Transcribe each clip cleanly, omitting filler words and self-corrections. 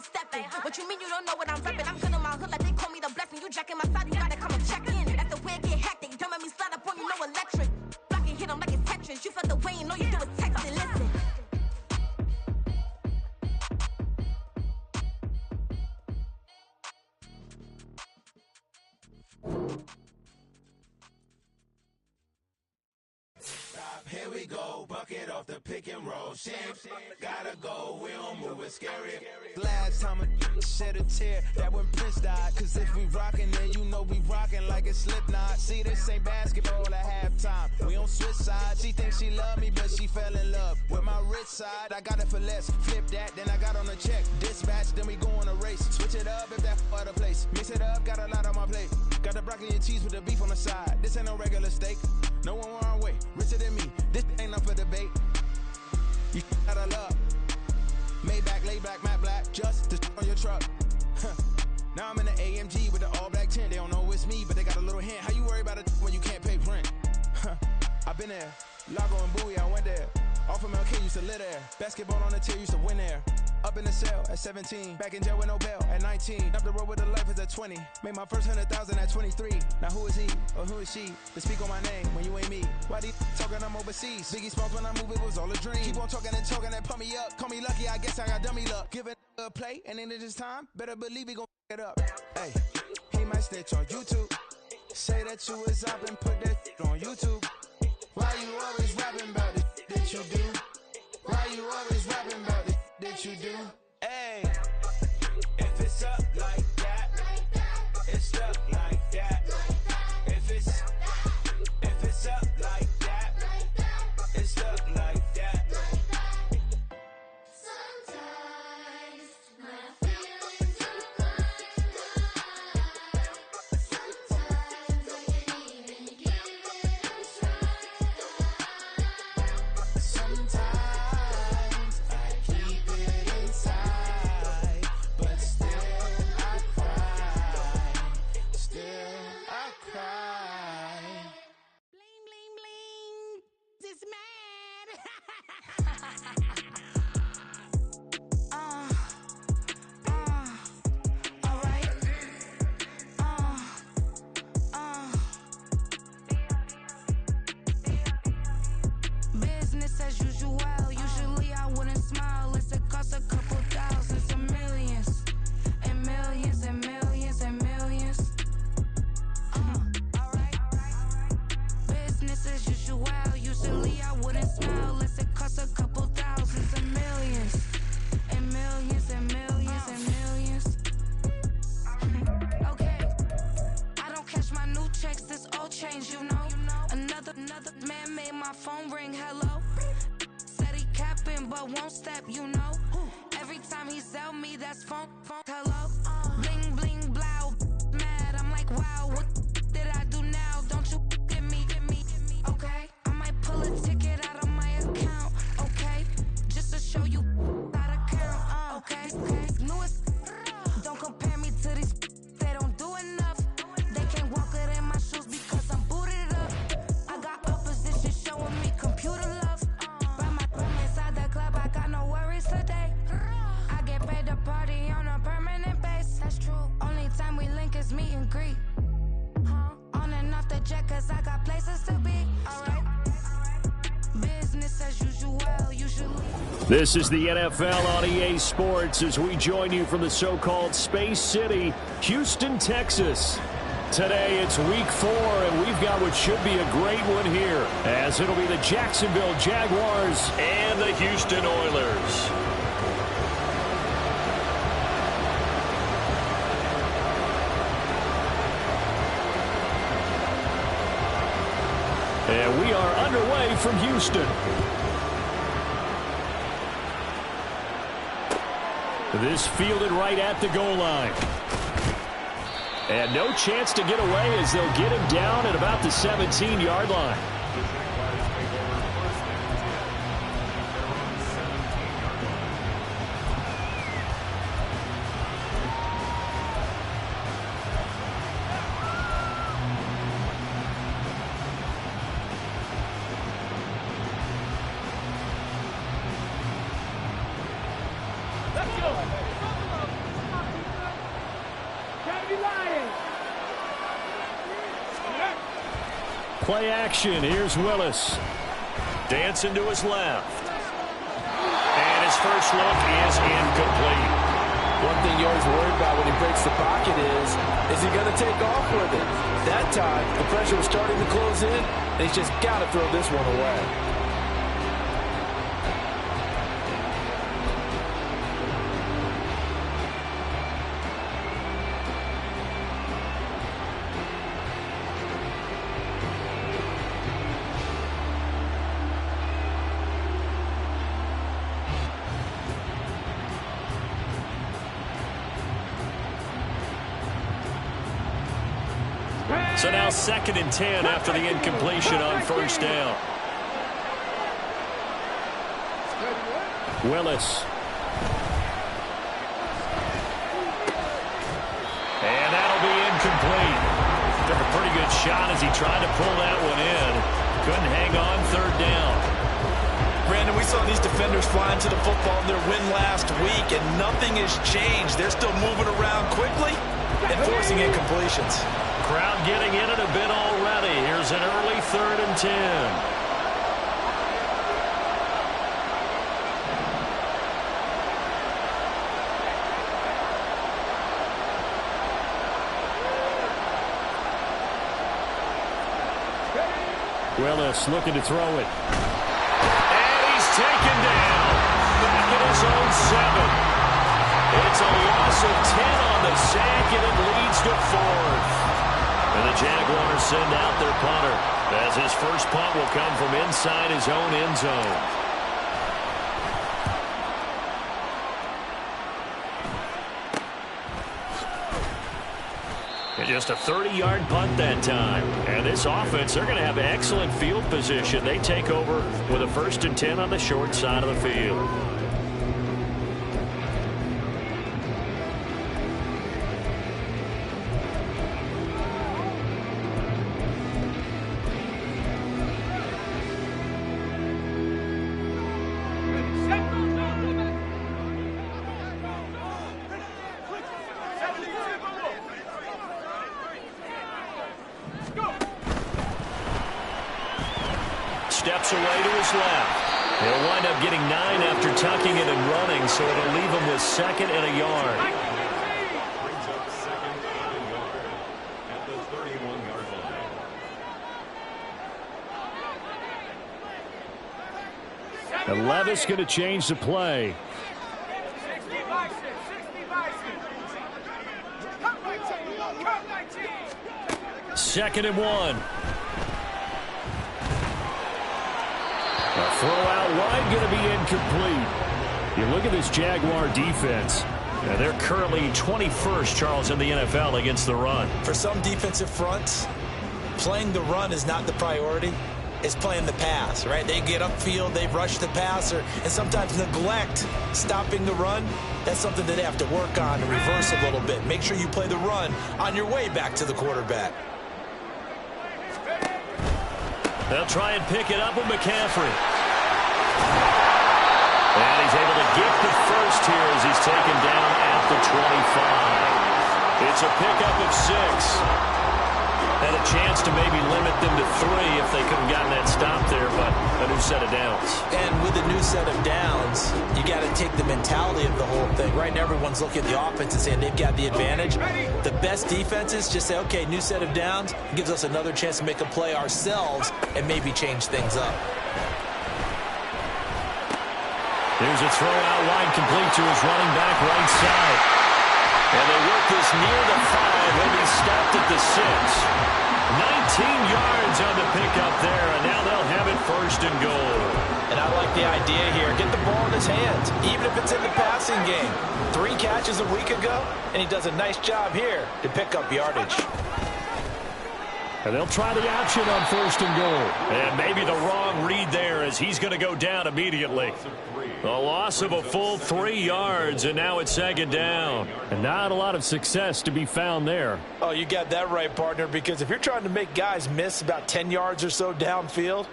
I'm stepping. What you mean you don't know what I'm repping? I'm good on my hood like they call me the blessing. You jacking my side, you gotta come and check in. That's the way it get hectic. Don't make me slide up on you, no electric. Block and hit them like it's Tetris. You felt the way and all you do is text and listen. Here we go, bucket off the pick and roll. Shit, gotta go, we don't move it scary. Last time a shed a tear, that when Prince died. Cause if we rockin', then you know we rockin' like a Slipknot. See, this ain't basketball at halftime. We on switch sides. She thinks she love me, but she fell in love with my rich side. I got it for less, flip that, then I got on a check. Dispatch, then we go on a race. Switch it up if that other place. Mix it up, got a lot on my plate. Got the broccoli and cheese with the beef on the side. This ain't no regular steak. No one wrong way, richer than me. This ain't up for debate. You out of luck. Maybach, lay back, matte black, just to on your truck. Now I'm in the AMG with the all black tint. They don't know it's me, but they got a little hint. How you worry about it when you can't pay rent? I've been there. Lago and Bowie, I went there. Off of MLK, used to live there. Basketball on the tier, used to win there. Up in the cell at 17. Back in jail with no bail at 19. Up the road with the life is at 20. Made my first 100,000 at 23. Now who is he or who is she to speak on my name when you ain't me? Why they talking I'm overseas? Biggie Smalls when I move it was all a dream. Keep on talking and pump me up. Call me lucky, I guess I got dummy luck. Give it a play and then it's time. Better believe we gon' it up. Hey, he might snitch on YouTube. Say that you was up and put that on YouTube. Why you always rapping about it that you do? Why you always rapping about it that you do? Hey, If it's up like that, it's stuck like that. If it's up like that, it's stuck like that. Sometimes my feelings are blind. Sometimes I can't even give it a try. sometimes I keep it inside, but still I cry. Still I cry. Bling, bling, bling. This mad. Alright. Business as usual. Usually I wouldn't smile. It's a cost a couple thousands and millions. And millions and millions and millions. Alright. Business as usual. Usually I wouldn't smile. Unless it costs a couple thousands and millions. And millions and millions and millions. Okay. I don't catch my new checks, this old change, you know. Another man made my phone ring, hello. Said he capping, but won't step, you know. Every time he sell me, that's phone, hello. Bling, bling, blow, mad. I'm like, wow, what did I do now? Don't you get me, okay? I might pull a ticket out of my account, okay? Just to show you how to count, okay? Newest, don't compare me to these, they don't do enough. They can't walk it in my shoes because I'm booted up. I got opposition showing me computer love. By my room inside the club, I got no worries today. I get paid to party on a permanent base. That's true. Only time we link is meet and greet. On and off the jet, cause I got places to be. Alright. Business as usual, usually. This is the NFL on EA Sports as we join you from the so-called Space City, Houston, Texas. Today it's week 4, and we've got what should be a great one here, as it'll be the Jacksonville Jaguars and the Houston Oilers. And we are underway from Houston. This fielded right at the goal line. And no chance to get away as they'll get him down at about the 17-yard line. play action. Here's Willis. Dancing to his left. And his first look is incomplete. One thing you always worry about when he breaks the pocket is he going to take off with it? That time, the pressure was starting to close in, and he's just got to throw this one away. So now 2nd and 10 after the incompletion on first down. Willis. And that'll be incomplete. Took a pretty good shot as he tried to pull that one in. Couldn't hang on 3rd down. Brandon, we saw these defenders flying to the football in their win last week, and nothing has changed. They're still moving around quickly and forcing incompletions. Crowd getting in it a bit already. Here's an early 3rd and 10. Willis looking to throw it. And he's taken down. Back at his own 7. It's a loss of 10 on the sack, and it leads to 4th. And the Jaguars send out their punter, as his first punt will come from inside his own end zone. And just a 30-yard punt that time. And this offense, they're going to have excellent field position. They take over with a 1st and 10 on the short side of the field. Steps away to his left. He'll wind up getting 9 after tucking it and running, so it'll leave him with 2nd and a yard. Brings up 2nd and a yard at the 31-yard line. And Levis going to change the play. 2nd and 1. A throw out wide going to be incomplete. You look at this Jaguar defense. They're currently 21st, Charles, in the NFL against the run. For some defensive fronts, playing the run is not the priority. It's playing the pass, right? They get upfield, they rush the passer, and sometimes neglect stopping the run. That's something that they have to work on and reverse a little bit. Make sure you play the run on your way back to the quarterback. They'll try and pick it up with McCaffrey. And he's able to get the first here as he's taken down at the 25. It's a pickup of 6. Had a chance to maybe limit them to 3 if they could have gotten that stop there, but a new set of downs. And with a new set of downs, you got to take the mentality of the whole thing. Right now, everyone's looking at the offense and saying they've got the advantage. The best defenses just say, okay, new set of downs, gives us another chance to make a play ourselves and maybe change things up. Here's a throw out wide complete to his running back right side. And they work this near the 5. He'll be stopped at the 6. 19 yards on the pickup there, and now they'll have it 1st and goal. And I like the idea here. Get the ball in his hands, even if it's in the passing game. 3 catches a week ago, and he does a nice job here to pick up yardage. And they'll try the option on 1st and goal. And maybe the wrong read there as he's going to go down immediately. A loss of a full 3 yards, and now it's 2nd down. And not a lot of success to be found there. Oh, you got that right, partner, because if you're trying to make guys miss about 10 yards or so downfield,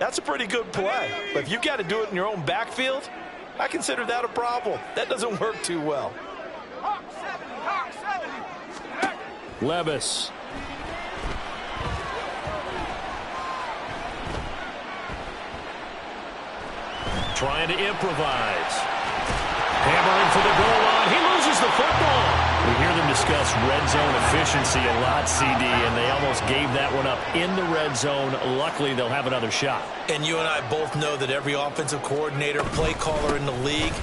that's a pretty good play. But if you got to do it in your own backfield, I consider that a problem. That doesn't work too well. trying to improvise. Hammering for the goal line. He loses the football. We hear them discuss red zone efficiency a lot, CD, and they almost gave that one up in the red zone. Luckily, they'll have another shot. And you and I both know that every offensive coordinator, play caller in the league,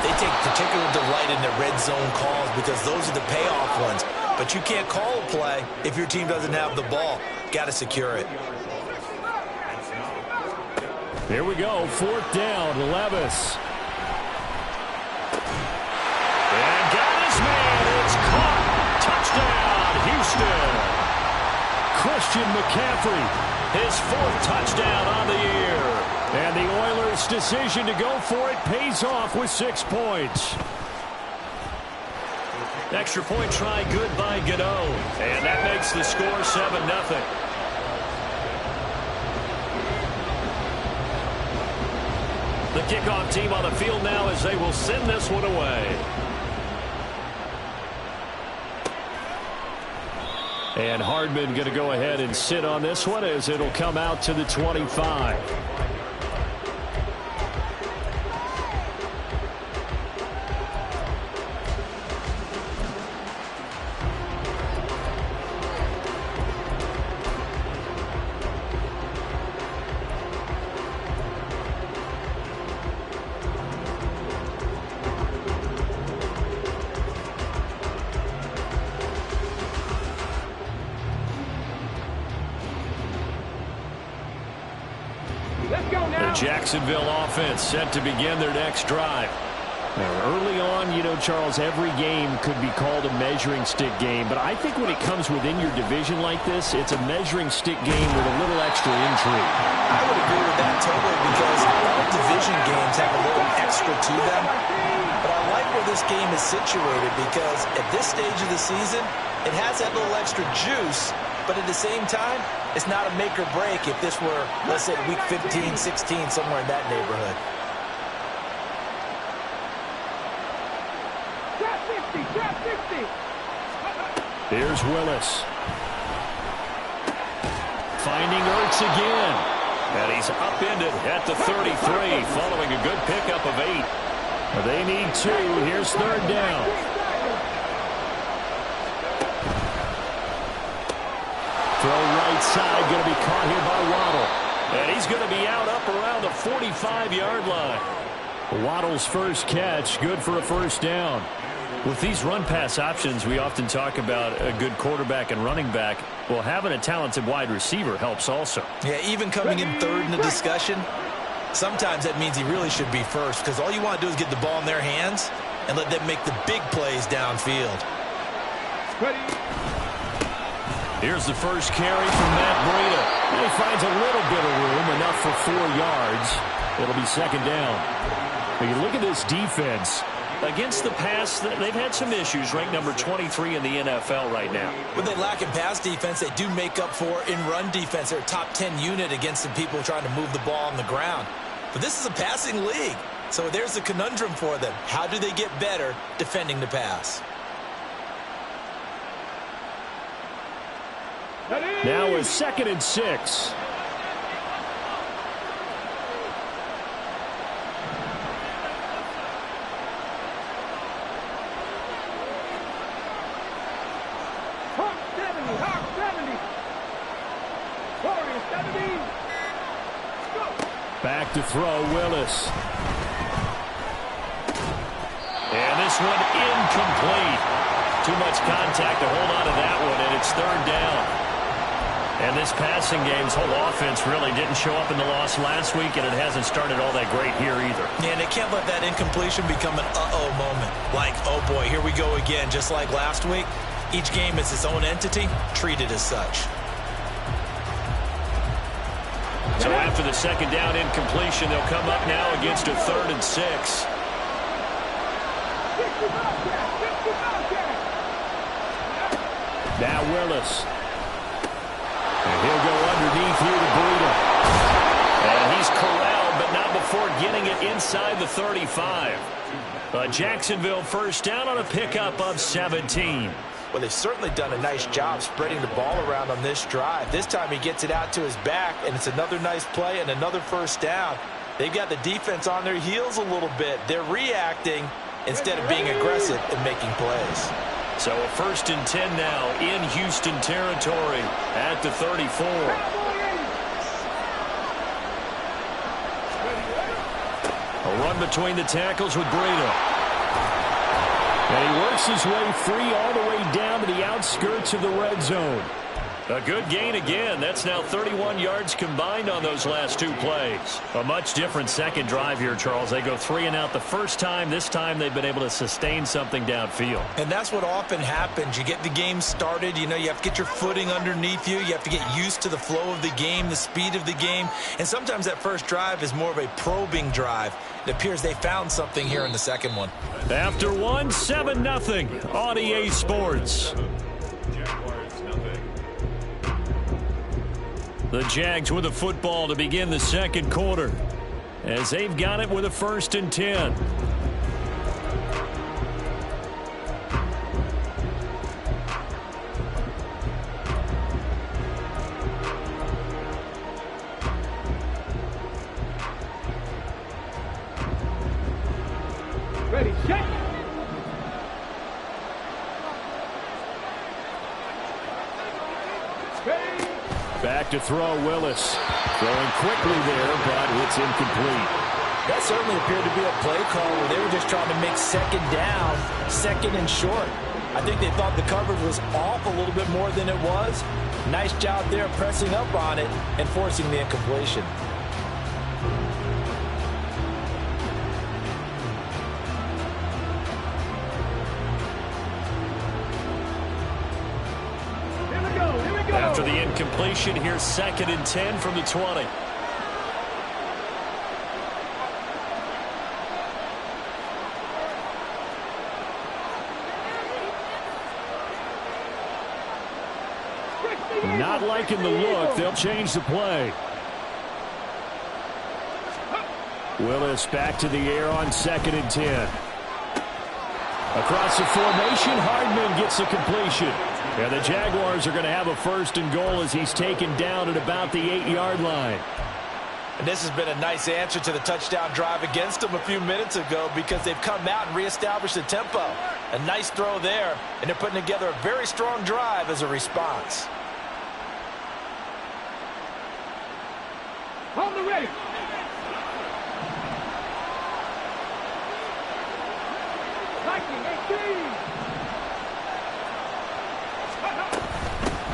they take particular delight in their red zone calls because those are the payoff ones. But you can't call a play if your team doesn't have the ball. Got to secure it. Here we go, 4th down, Levis. And got his man, it's caught. Touchdown, Houston. Christian McCaffrey, his 4th touchdown on the year. And the Oilers' decision to go for it pays off with 6 points. Extra point try, good by Gano. And that makes the score 7-0. The kickoff team on the field now as they will send this one away. And Hardman going to go ahead and sit on this one as it'll come out to the 25. Jacksonville offense set to begin their next drive. Now, early on, you know, Charles, every game could be called a measuring stick game, but I think when it comes within your division like this, it's a measuring stick game with a little extra intrigue. I would agree with that totally because all division games have a little extra to them. But I like where this game is situated because at this stage of the season, it has that little extra juice. But at the same time, it's not a make or break if this were, let's say, week 15, 16, somewhere in that neighborhood. Here's Willis. Finding Ertz again. And he's upended at the 33 following a good pickup of 8. They need 2. Here's 3rd down. Throw right side, going to be caught here by Waddle. And he's going to be out up around the 45-yard line. Waddle's first catch, good for a 1st down. With these run-pass options, we often talk about a good quarterback and running back. Well, having a talented wide receiver helps also. Yeah, even coming in 3rd in the discussion, sometimes that means he really should be first because all you want to do is get the ball in their hands and let them make the big plays downfield. Here's the first carry from Matt Breida. And he finds a little bit of room, enough for 4 yards. It'll be 2nd down. When you look at this defense, against the pass, they've had some issues, ranked number 23 in the NFL right now. When they lack in pass defense, they do make up for in run defense. They're a top 10 unit against the people trying to move the ball on the ground. But this is a passing league, so there's a conundrum for them. How do they get better defending the pass? Now is 2nd and 6. Back to throw, Willis. And this one incomplete. Too much contact to hold on to that one, and it's 3rd down. And this passing game's whole offense really didn't show up in the loss last week, and it hasn't started all that great here either. Yeah, and they can't let that incompletion become an uh-oh moment. Like, oh boy, here we go again, just like last week. Each game is its own entity, treated as such. So after the 2nd down incompletion, they'll come up now against a 3rd and 6. Now Willis. And he'll go underneath here to Breida. And he's corralled, but not before getting it inside the 35. A Jacksonville 1st down on a pickup of 17. Well, they've certainly done a nice job spreading the ball around on this drive. This time he gets it out to his back, and it's another nice play and another 1st down. They've got the defense on their heels a little bit. They're reacting instead of being aggressive and making plays. So a 1st and 10 now in Houston territory at the 34. A run between the tackles with Breida. And he works his way free all the way down to the outskirts of the red zone. A good gain again. That's now 31 yards combined on those last 2 plays. A much different second drive here, Charles. They go 3 and out the first time. This time they've been able to sustain something downfield. And that's what often happens. You get the game started. You know, you have to get your footing underneath you. You have to get used to the flow of the game, the speed of the game. And sometimes that first drive is more of a probing drive. It appears they found something here in the second one. After one, 7-0 on EA Sports. The Jags with the football to begin the second quarter as they've got it with a 1st and 10. Ready, set. Back to throw, Willis. Throwing quickly there, but it's incomplete. That certainly appeared to be a play call where they were just trying to make second down, 2nd and short. I think they thought the coverage was off a little bit more than it was. Nice job there pressing up on it and forcing the incompletion. After the incompletion, here's 2nd and 10 from the 20. Not liking the look. They'll change the play. Willis back to the air on 2nd and 10. Across the formation, Hardman gets the completion. And the Jaguars are going to have a 1st and goal as he's taken down at about the 8-yard line. And this has been a nice answer to the touchdown drive against them a few minutes ago because they've come out and reestablished the tempo. A nice throw there, and they're putting together a very strong drive as a response. On the ready.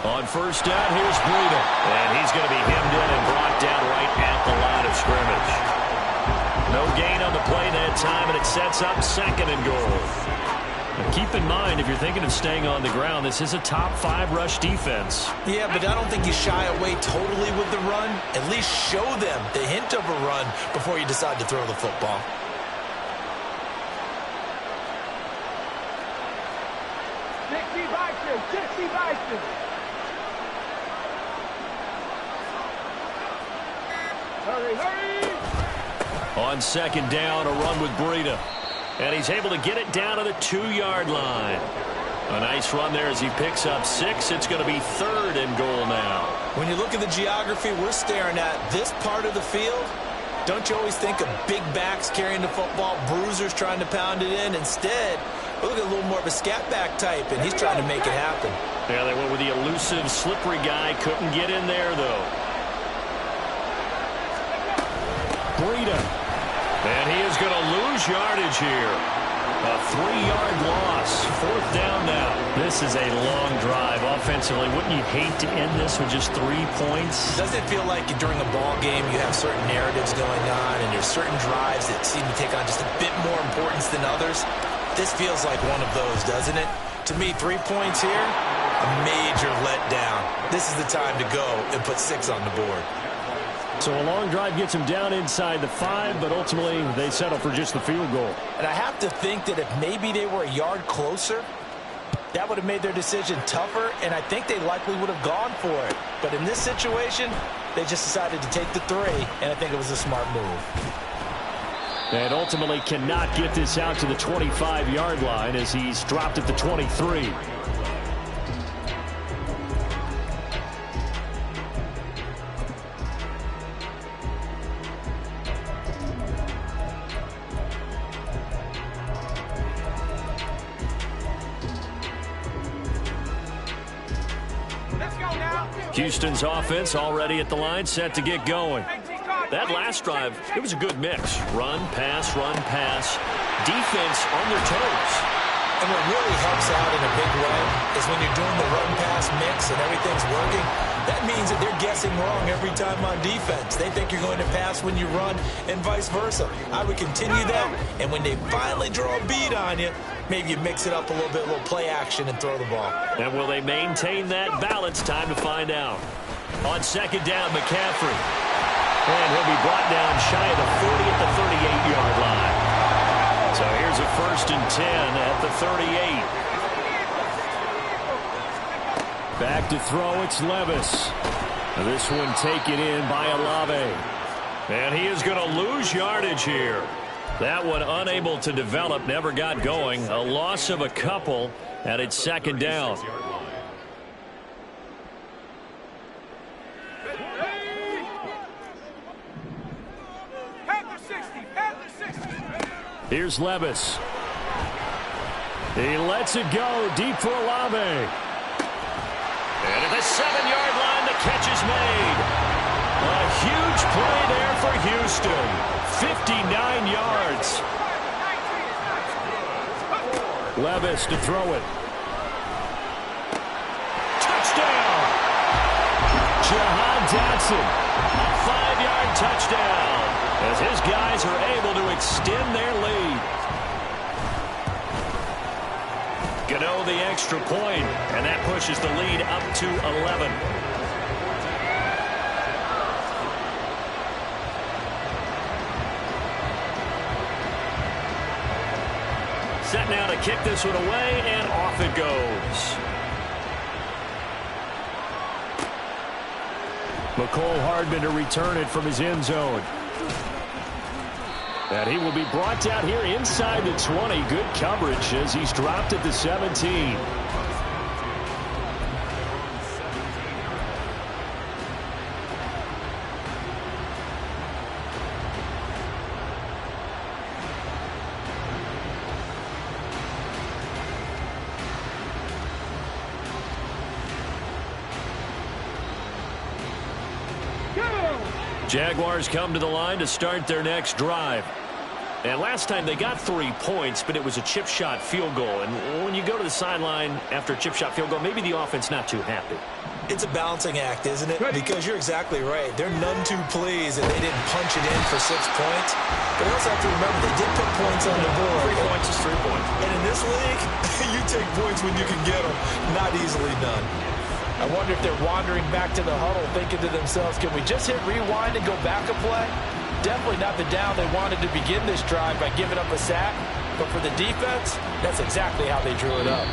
On 1st down, here's Breida. And he's going to be hemmed in and brought down right at the line of scrimmage. No gain on the play that time, and it sets up 2nd and goal. Now keep in mind, if you're thinking of staying on the ground, this is a top 5 rush defense. Yeah, but I don't think you shy away totally with the run. At least show them the hint of a run before you decide to throw the football. On 2nd down, a run with Breida. And he's able to get it down to the 2-yard line. A nice run there as he picks up 6. It's going to be 3rd and goal now. When you look at the geography we're staring at, this part of the field, don't you always think of big backs carrying the football, bruisers trying to pound it in? Instead, look at a little more of a scat back type, and he's trying to make it happen. Yeah, they went with the elusive, slippery guy. Couldn't get in there, though. Breida. And he is going to lose yardage here. A 3-yard loss. 4th down now. This is a long drive offensively. Wouldn't you hate to end this with just 3 points? Doesn't it feel like during a ball game you have certain narratives going on and there's certain drives that seem to take on just a bit more importance than others? This feels like one of those, doesn't it? To me, 3 points here, a major letdown. This is the time to go and put 6 on the board. So a long drive gets them down inside the 5, but ultimately they settle for just the field goal. And I have to think that if maybe they were a yard closer, that would have made their decision tougher, and I think they likely would have gone for it. But in this situation, they just decided to take the 3, and I think it was a smart move. And ultimately cannot get this out to the 25-yard line as he's dropped at the 23. Houston's offense already at the line, set to get going. That last drive, it was a good mix. Run, pass, defense on their toes. And what really helps out in a big way is when you're doing the run-pass mix and everything's working, that means that they're guessing wrong every time on defense. They think you're going to pass when you run and vice versa. I would continue that, and when they finally draw a beat on you, maybe you mix it up a little bit, a little play action, and throw the ball. And will they maintain that balance? Time to find out. On second down, McCaffrey. And he'll be brought down shy of the 40 at the 38-yard line. So here's a 1st and 10 at the 38. Back to throw, it's Levis. This one taken in by Olave. And he is going to lose yardage here. That one unable to develop, never got going. A loss of a couple, and it's second down. Here's Levis. He lets it go deep for Olave. And at the 7-yard line, the catch is made. A huge play there for Houston. 59 yards. Levis to throw it. Touchdown! Jahan Dotson. A 5-yard touchdown as his guys are able to extend their lead. Gano the extra point, and that pushes the lead up to 11. Set now to kick this one away, and off it goes. McCole Hardman to return it from his end zone. And he will be brought down here inside the 20. Good coverage as he's dropped at the 17. Jaguars come to the line to start their next drive. And last time they got 3 points, but it was a chip shot field goal. And when you go to the sideline after a chip shot field goal, maybe the offense not too happy. It's a balancing act, isn't it? Because you're exactly right. They're none too pleased that they didn't punch it in for 6 points. But you also have to remember they did put points on the board. 3 points is 3 points. And in this league, you take points when you can get them. Not easily done. I wonder if they're wandering back to the huddle thinking to themselves, can we just hit rewind and go back a play? Definitely not the down they wanted to begin this drive by giving up a sack. But for the defense, that's exactly how they drew it up.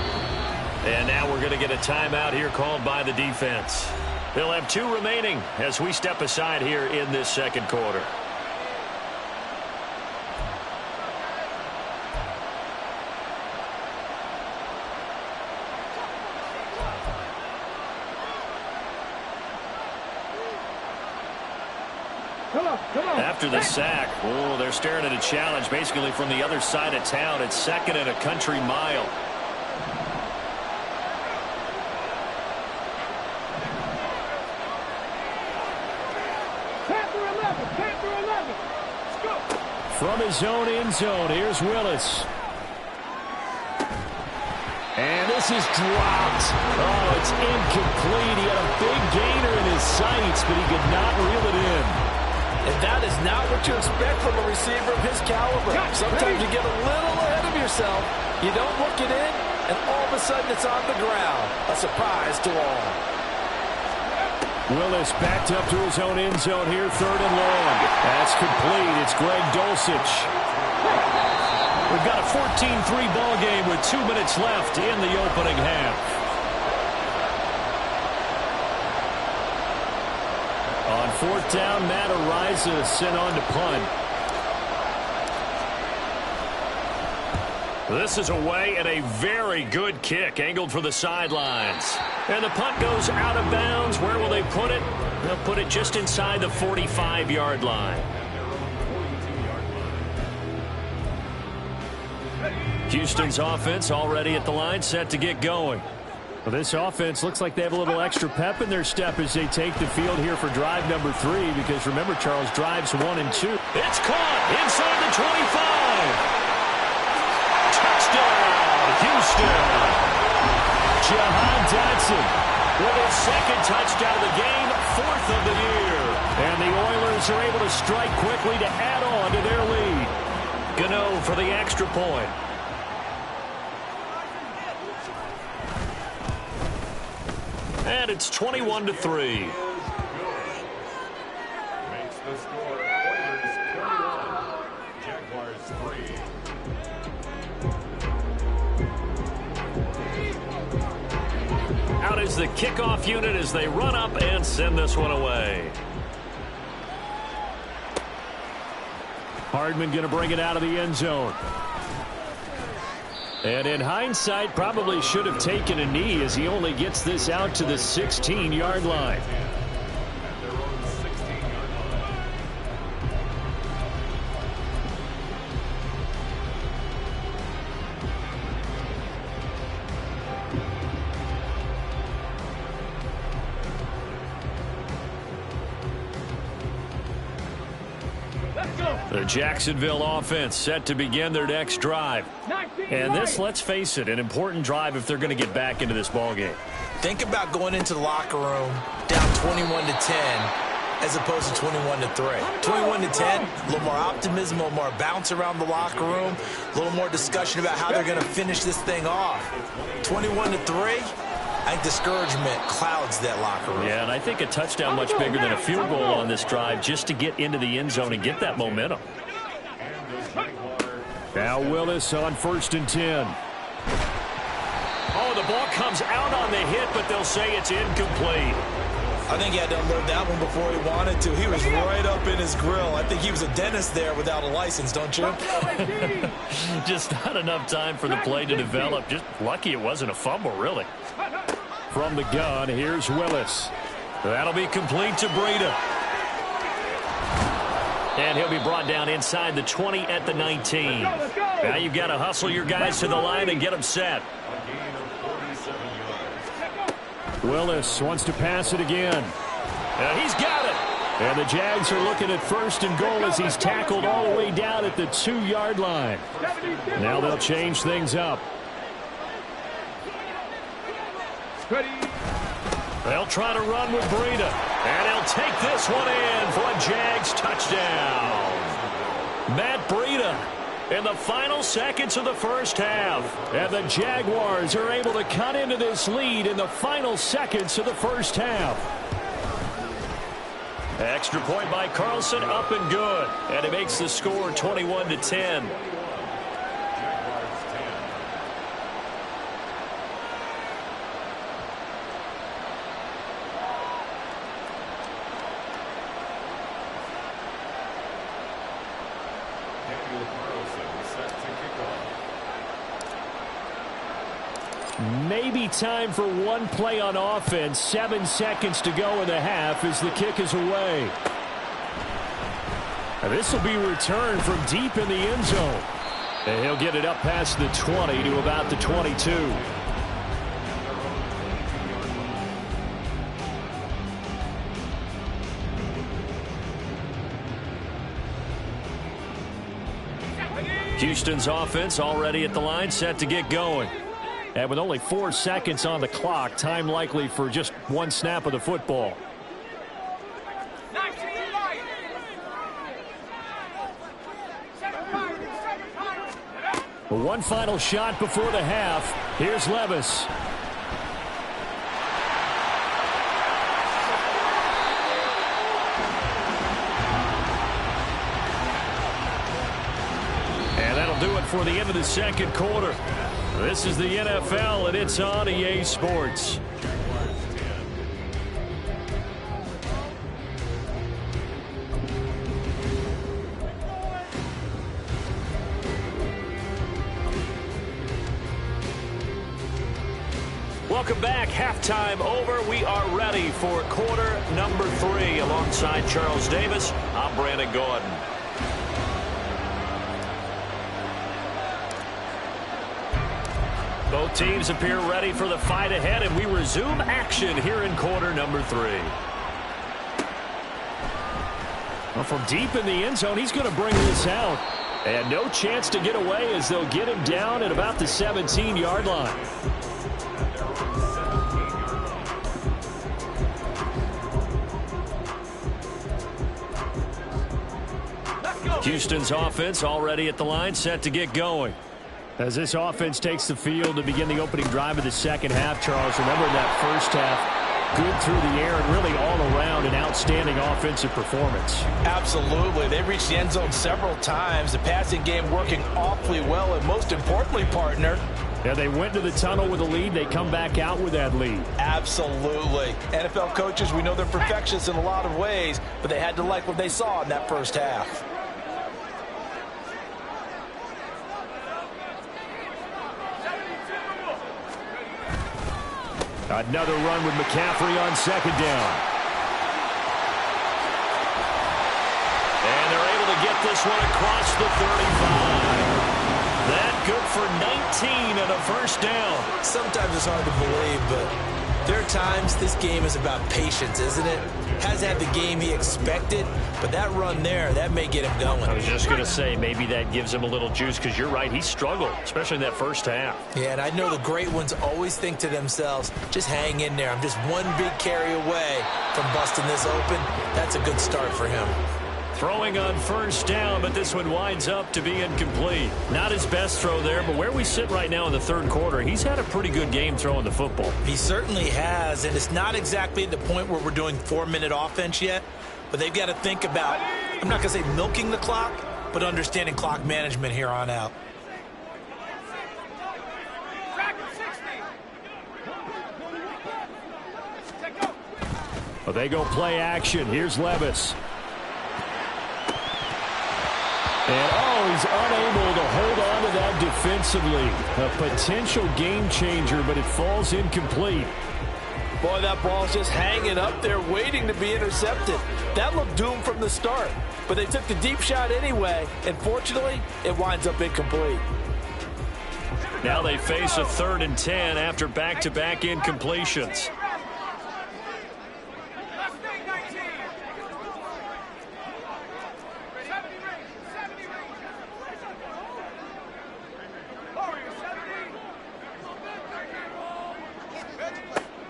And now we're going to get a timeout here called by the defense. They'll have 2 remaining as we step aside here in this second quarter. After the sack, they're staring at a challenge basically from the other side of town. It's 2nd and a country mile. From his own end zone, here's Willis. And this is dropped. Oh, it's incomplete. He had a big gainer in his sights, but he could not reel it in. And that is not what you expect from a receiver of his caliber. Sometimes you get a little ahead of yourself. You don't look it in, and all of a sudden it's on the ground. A surprise to all. Willis backed up to his own end zone here, 3rd and long. That's complete. It's Greg Dulcich. We've got a 14-3 ball game with 2 minutes left in the opening half. On 4th down, Matt Ariza sent on to punt. This is away and a very good kick angled for the sidelines. And the punt goes out of bounds. Where will they put it? They'll put it just inside the 45-yard line. Houston's offense already at the line, set to get going. Well, this offense looks like they have a little extra pep in their step as they take the field here for drive number 3, because remember, Charles, drives 1 and 2. It's caught inside the 25. Touchdown, Houston. Jahan Dotson with his second touchdown of the game, 4th of the year. And the Oilers are able to strike quickly to add on to their lead. Gano for the extra point. And it's 21-3. Makes the score. Oilers 21, Jaguars 3. Out is the kickoff unit as they run up and send this one away. Hardman going to bring it out of the end zone. And in hindsight, probably should have taken a knee as he only gets this out to the 16-yard line. The Jacksonville offense set to begin their next drive. And this, let's face it, an important drive if they're going to get back into this ballgame. Think about going into the locker room down 21-10 as opposed to 21-3. 21-10, a little more optimism, a little more bounce around the locker room, a little more discussion about how they're going to finish this thing off. 21-3, I think discouragement clouds that locker room. Yeah, and I think a touchdown much bigger than a field goal on this drive just to get into the end zone and get that momentum. Now Willis on 1st and 10. Oh, the ball comes out on the hit, but they'll say it's incomplete. I think he had to unload that one before he wanted to. He was right up in his grill. I think he was a dentist there without a license, don't you? Just not enough time for the play to develop. Just lucky it wasn't a fumble, really. From the gun, here's Willis. That'll be complete to Breida. And he'll be brought down inside the 20 at the 19. Now you've got to hustle your guys to the line and get them set. Willis wants to pass it again. He's got it. And the Jags are looking at 1st and goal as he's tackled all the way down at the 2-yard line. Now they'll change things up. They'll try to run with Breida. And he'll take this one in for a Jags touchdown. Matt Breida in the final seconds of the first half. And the Jaguars are able to cut into this lead in the final seconds of the first half. Extra point by Carlson, up and good. And it makes the score 21-10. Maybe time for one play on offense. 7 seconds to go in the half as the kick is away. This will be returned from deep in the end zone. And he'll get it up past the 20 to about the 22. Houston's offense already at the line, set to get going. And with only 4 seconds on the clock, time likely for just one snap of the football. One final shot before the half. Here's Levis. And that'll do it for the end of the second quarter. This is the NFL, and it's on EA Sports. Welcome back. Halftime over. We are ready for quarter number 3. Alongside Charles Davis, I'm Brandon Gordon. Both teams appear ready for the fight ahead, and we resume action here in quarter number 3. Well, from deep in the end zone, he's going to bring this out. And no chance to get away as they'll get him down at about the 17-yard line. Houston's offense already at the line, set to get going. As this offense takes the field to begin the opening drive of the second half, Charles, remember that first half, good through the air and really all around an outstanding offensive performance. Absolutely. They reached the end zone several times. The passing game working awfully well, and most importantly, partner, yeah, they went to the tunnel with a lead. They come back out with that lead. Absolutely. NFL coaches, we know they're perfectionists in a lot of ways, but they had to like what they saw in that first half. Another run with McCaffrey on second down. And they're able to get this one across the 35. That good for 19 and a first down. Sometimes it's hard to believe, but there are times this game is about patience, isn't it? Hasn't had the game he expected, but that run there, that may get him going. I was just going to say, maybe that gives him a little juice, because you're right, he struggled, especially in that first half. Yeah, and I know the great ones always think to themselves, just hang in there. I'm just one big carry away from busting this open. That's a good start for him. Throwing on first down, but this one winds up to be incomplete. Not his best throw there, but where we sit right now in the third quarter, he's had a pretty good game throwing the football. He certainly has, and it's not exactly the point where we're doing 4-minute offense yet, but they've got to think about, I'm not going to say milking the clock, but understanding clock management here on out. Well, they go play action. Here's Levis. And, he's unable to hold on to that defensively. A potential game changer, but it falls incomplete. Boy, that ball's just hanging up there waiting to be intercepted. That looked doomed from the start, but they took the deep shot anyway, and fortunately, it winds up incomplete. Now they face a 3rd and 10 after back-to-back incompletions.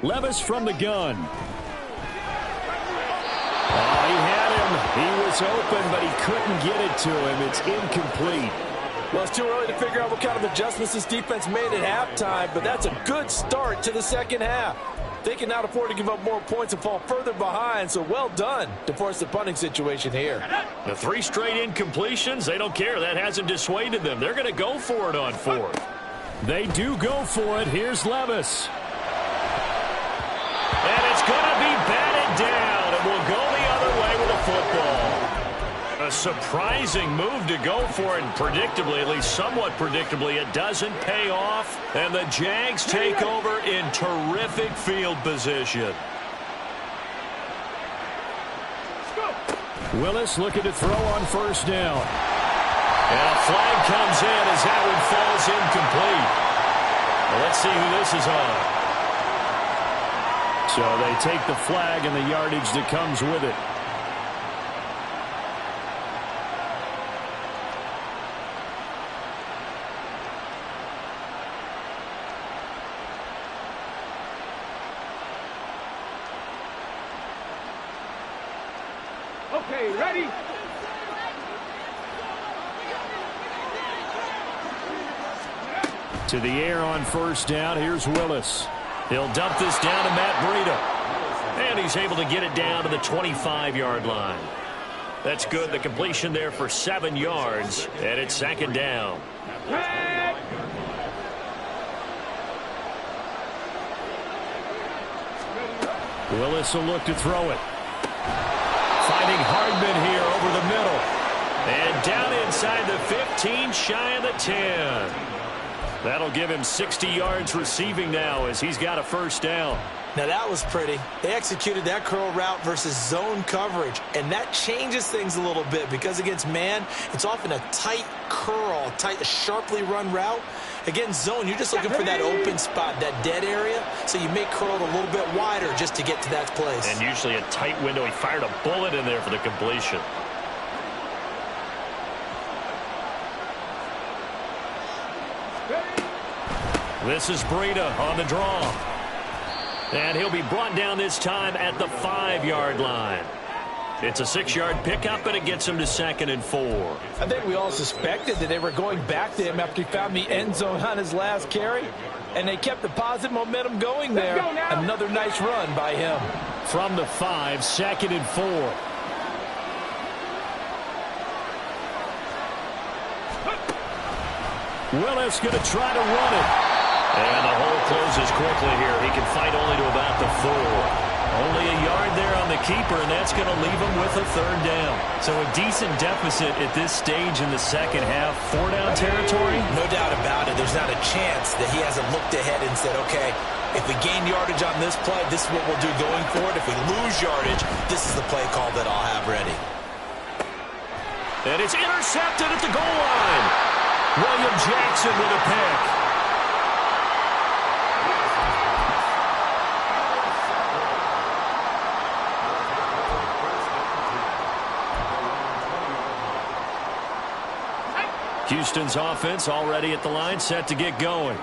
Levis from the gun. Oh, he had him. He was open, but he couldn't get it to him. It's incomplete. Well, it's too early to figure out what kind of adjustments this defense made at halftime, but that's a good start to the second half. They can now afford to give up more points and fall further behind, so well done to force the punting situation here. The 3 straight incompletions, they don't care. That hasn't dissuaded them. They're going to go for it on 4th. They do go for it. Here's Levis. And it's going to be batted down, and we'll go the other way with a football. A surprising move to go for it, and predictably, at least somewhat predictably, it doesn't pay off, and the Jags take over in terrific field position. Willis looking to throw on first down. And a flag comes in as that one falls incomplete. Well, let's see who this is on. So they take the flag and the yardage that comes with it. Okay, ready? To the air on first down. Here's Willis. He'll dump this down to Matt Breida. And he's able to get it down to the 25-yard line. That's good. The completion there for 7 yards. And it's 2nd down. Willis will look to throw it. Finding Hardman here over the middle. And down inside the 15, shy of the 10. That'll give him 60 yards receiving now as he's got a first down. Now that was pretty. They executed that curl route versus zone coverage, and that changes things a little bit because against man, it's often a tight curl, a sharply run route. Against zone, you're just looking for that open spot, that dead area, so you make curl a little bit wider just to get to that place. And usually a tight window. He fired a bullet in there for the completion. This is Breida on the draw. And he'll be brought down this time at the 5-yard line. It's a 6-yard pickup, and it gets him to 2nd and 4. I think we all suspected that they were going back to him after he found the end zone on his last carry, and they kept the positive momentum going there. Another nice run by him. From the 5, 2nd and 4. Willis going to try to run it. And the hole closes quickly here. He can fight only to about the 4. Only a yard there on the keeper, and that's going to leave him with a 3rd down. So a decent deficit at this stage in the second half. 4-down territory? No doubt about it. There's not a chance that he hasn't looked ahead and said, okay, if we gain yardage on this play, this is what we'll do going forward. If we lose yardage, this is the play call that I'll have ready. And it's intercepted at the goal line. William Jackson with a pick. Houston's offense already at the line, set to get going.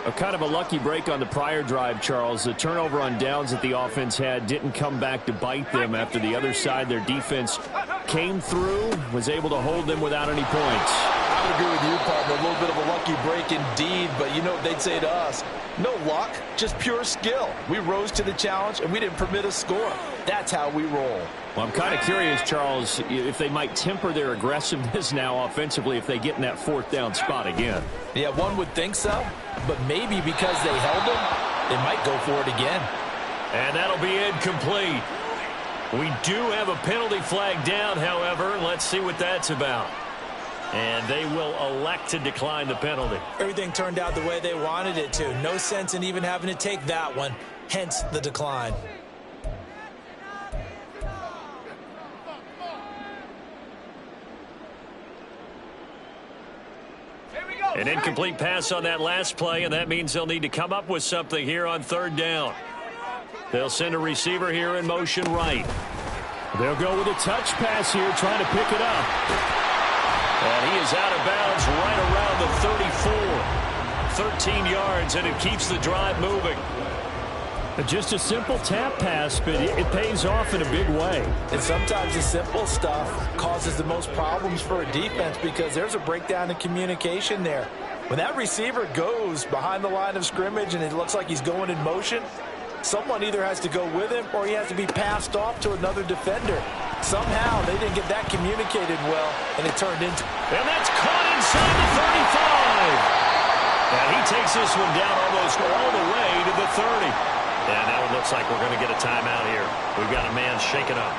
A kind of a lucky break on the prior drive, Charles. The turnover on downs that the offense had didn't come back to bite them after the other side. Their defense came through, was able to hold them without any points. I would agree with you, partner. A little bit of a lucky break indeed, but you know what they'd say to us? No luck, just pure skill. We rose to the challenge, and we didn't permit a score. That's how we roll. Well, I'm kind of curious, Charles, if they might temper their aggressiveness now offensively if they get in that 4th down spot again. Yeah, one would think so, but maybe because they held them, they might go for it again. And that'll be incomplete. We do have a penalty flag down, however. Let's see what that's about. And they will elect to decline the penalty. Everything turned out the way they wanted it to. No sense in even having to take that one, hence the decline. An incomplete pass on that last play, and that means they'll need to come up with something here on 3rd down. They'll send a receiver here in motion right. They'll go with a touch pass here, trying to pick it up. And he is out of bounds right around the 34. 13 yards, and it keeps the drive moving. Just a simple tap pass, but it pays off in a big way. And sometimes the simple stuff causes the most problems for a defense because there's a breakdown in communication there. When that receiver goes behind the line of scrimmage and it looks like he's going in motion, someone either has to go with him or he has to be passed off to another defender. Somehow they didn't get that communicated well, and it turned into... And that's caught inside the 35. And he takes this one down almost all the way to the 30. And now it looks like we're going to get a timeout here. We've got a man shaken up.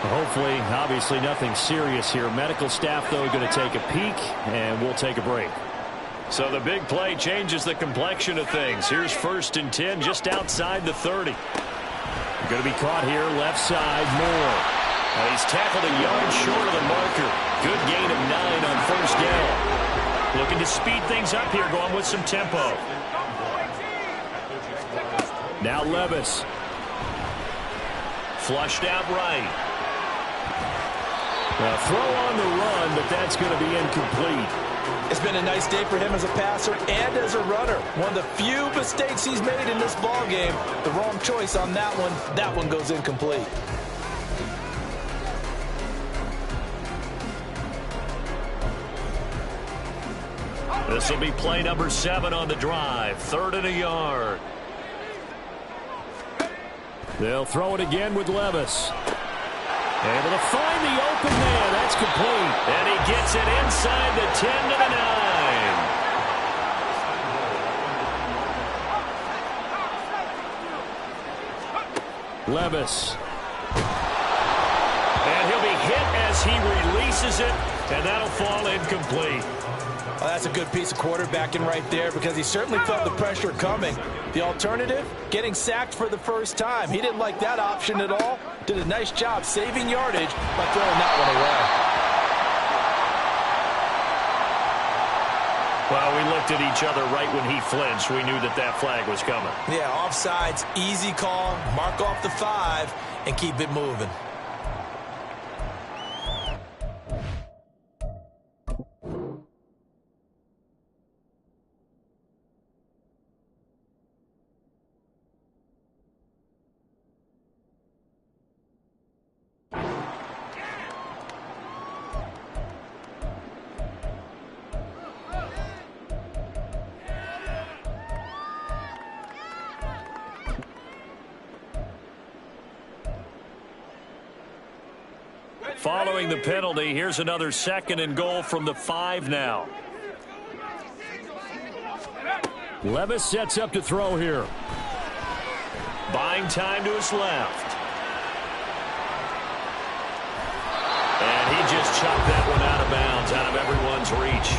Hopefully, obviously nothing serious here. Medical staff, though, going to take a peek, and we'll take a break. So the big play changes the complexion of things. Here's 1st and 10 just outside the 30. Going to be caught here left side, Moore. And he's tackled a yard short of the marker. Good gain of 9 on 1st down. Looking to speed things up here, going with some tempo. Now Levis. Flushed out right. A throw on the run, but that's going to be incomplete. It's been a nice day for him as a passer and as a runner. One of the few mistakes he's made in this ball game. The wrong choice on that one. That one goes incomplete. This will be play number 7 on the drive. 3rd and a yard. They'll throw it again with Levis. Able to find the open man. That's complete. And he gets it inside the 10 to the 9. Levis. And he'll be hit as he releases it, and that'll fall incomplete. Well, that's a good piece of quarterbacking right there because he certainly felt the pressure coming. The alternative, getting sacked for the first time. He didn't like that option at all. Did a nice job saving yardage by throwing that one away. Well, we looked at each other right when he flinched. We knew that that flag was coming. Yeah, offsides, easy call, mark off the 5, and keep it moving. Following the penalty, here's another 2nd and goal from the 5 now. Levis sets up to throw here. Buying time to his left. And he just chopped that one out of bounds, out of everyone's reach.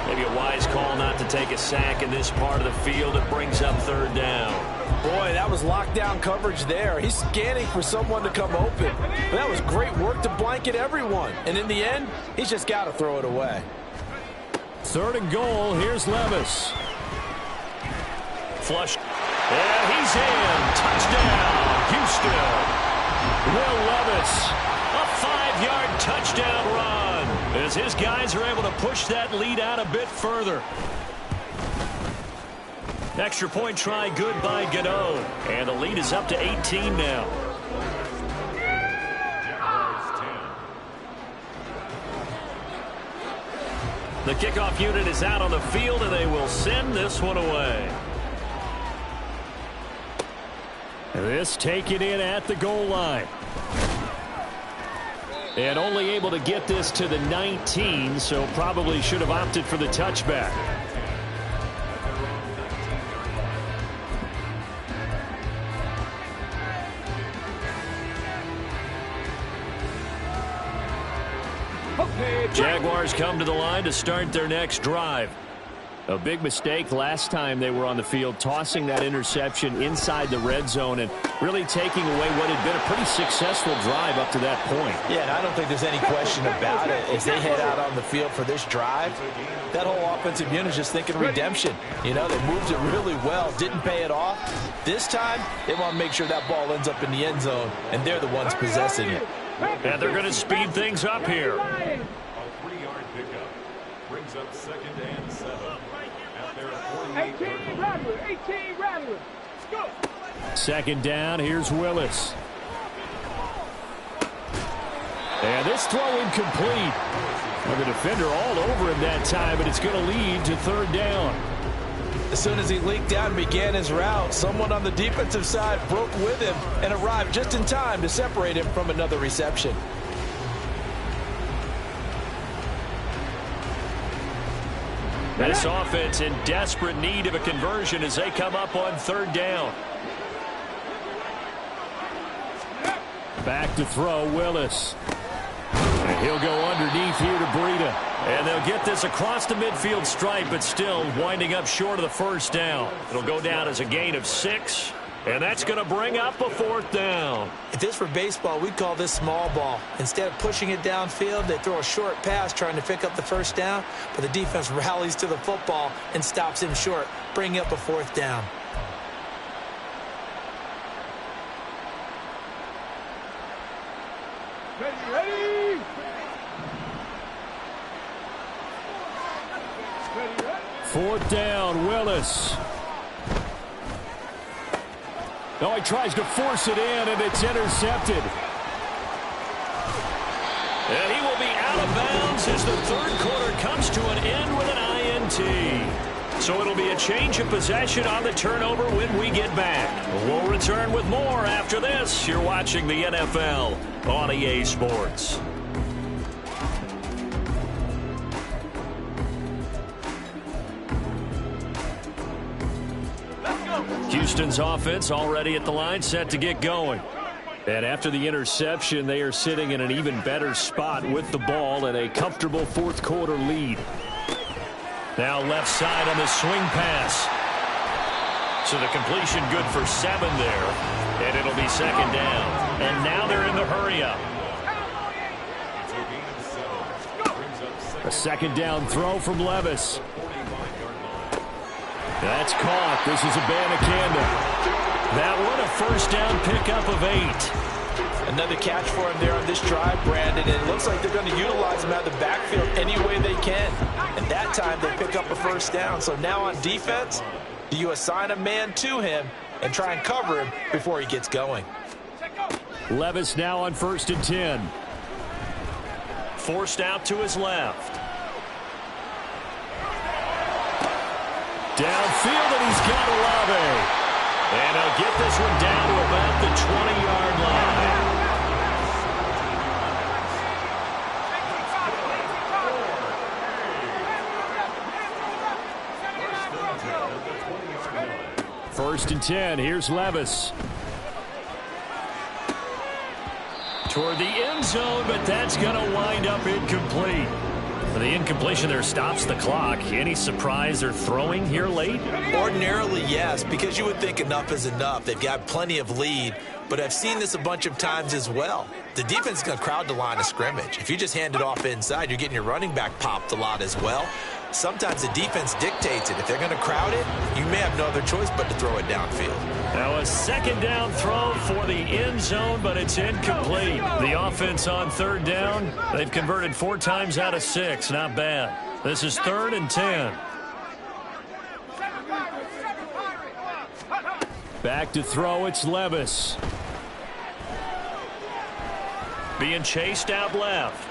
Maybe a wise call not to take a sack in this part of the field. It brings up 3rd down. Boy, that was lockdown coverage there. He's scanning for someone to come open. But that was great work to blanket everyone. And in the end, he's just got to throw it away. 3rd and goal. Here's Levis. Flush. And he's in. Touchdown, Houston. Will Levis. A 5-yard touchdown run as his guys are able to push that lead out a bit further. Extra point try good by Gano. And the lead is up to 18 now. The kickoff unit is out on the field, and they will send this one away. This taken in at the goal line. And only able to get this to the 19, so probably should have opted for the touchback. Jaguars come to the line to start their next drive. A big mistake last time they were on the field, tossing that interception inside the red zone and really taking away what had been a pretty successful drive up to that point. Yeah, and I don't think there's any question about it. As they head out on the field for this drive, that whole offensive unit is just thinking redemption. You know, they moved it really well, didn't pay it off. This time, they want to make sure that ball ends up in the end zone, and they're the ones possessing it. And they're going to speed things up here. A 3-yard pickup brings up 2nd and 7 at their 48-yard line. 18 Rattler. Go. 2nd down, here's Willis. And this throw incomplete. Well, the defender all over him that time, but it's going to lead to 3rd down. As soon as he leaked out and began his route, someone on the defensive side broke with him and arrived just in time to separate him from another reception. This offense in desperate need of a conversion as they come up on 3rd down. Back to throw, Willis. And he'll go underneath here to Breida. And they'll get this across the midfield stripe, but still winding up short of the 1st down. It'll go down as a gain of 6, and that's going to bring up a 4th down. If this were baseball, we'd call this small ball. Instead of pushing it downfield, they throw a short pass trying to pick up the 1st down, but the defense rallies to the football and stops him short, bringing up a 4th down. Ready. 4th down, Willis. No, he tries to force it in, and it's intercepted. And he will be out of bounds as the 3rd quarter comes to an end with an INT. So it'll be a change of possession on the turnover when we get back. We'll return with more after this. You're watching the NFL on EA Sports. Houston's offense already at the line, set to get going. And after the interception, they are sitting in an even better spot with the ball and a comfortable 4th quarter lead. Now left side on the swing pass. So the completion good for 7 there. And it'll be second down. And now they're in the hurry-up. A second down throw from Levis. That's caught. This is Abanikanda. That one a first down pickup of 8. Another catch for him there on this drive, Brandon. And it looks like they're going to utilize him out of the backfield any way they can. And that time they pick up a first down. So now on defense, do you assign a man to him and try and cover him before he gets going? Levis now on 1st and 10. Forced out to his left. Downfield, and he's got Olave. And he'll get this one down to about the 20-yard line. First and 10. Here's Levis. Toward the end zone, but that's going to wind up incomplete. The incompletion there stops the clock. Any surprise they're throwing here late? Ordinarily, yes, because you would think enough is enough. They've got plenty of lead, but I've seen this a bunch of times as well. The defense is going to crowd the line of scrimmage. If you just hand it off inside, you're getting your running back popped a lot as well. Sometimes the defense dictates it. If they're going to crowd it, you may have no other choice but to throw it downfield. Now a second down throw for the end zone, but it's incomplete. The offense on 3rd down, they've converted 4 times out of 6. Not bad. This is 3rd and 10. Back to throw, it's Levis. Being chased out left.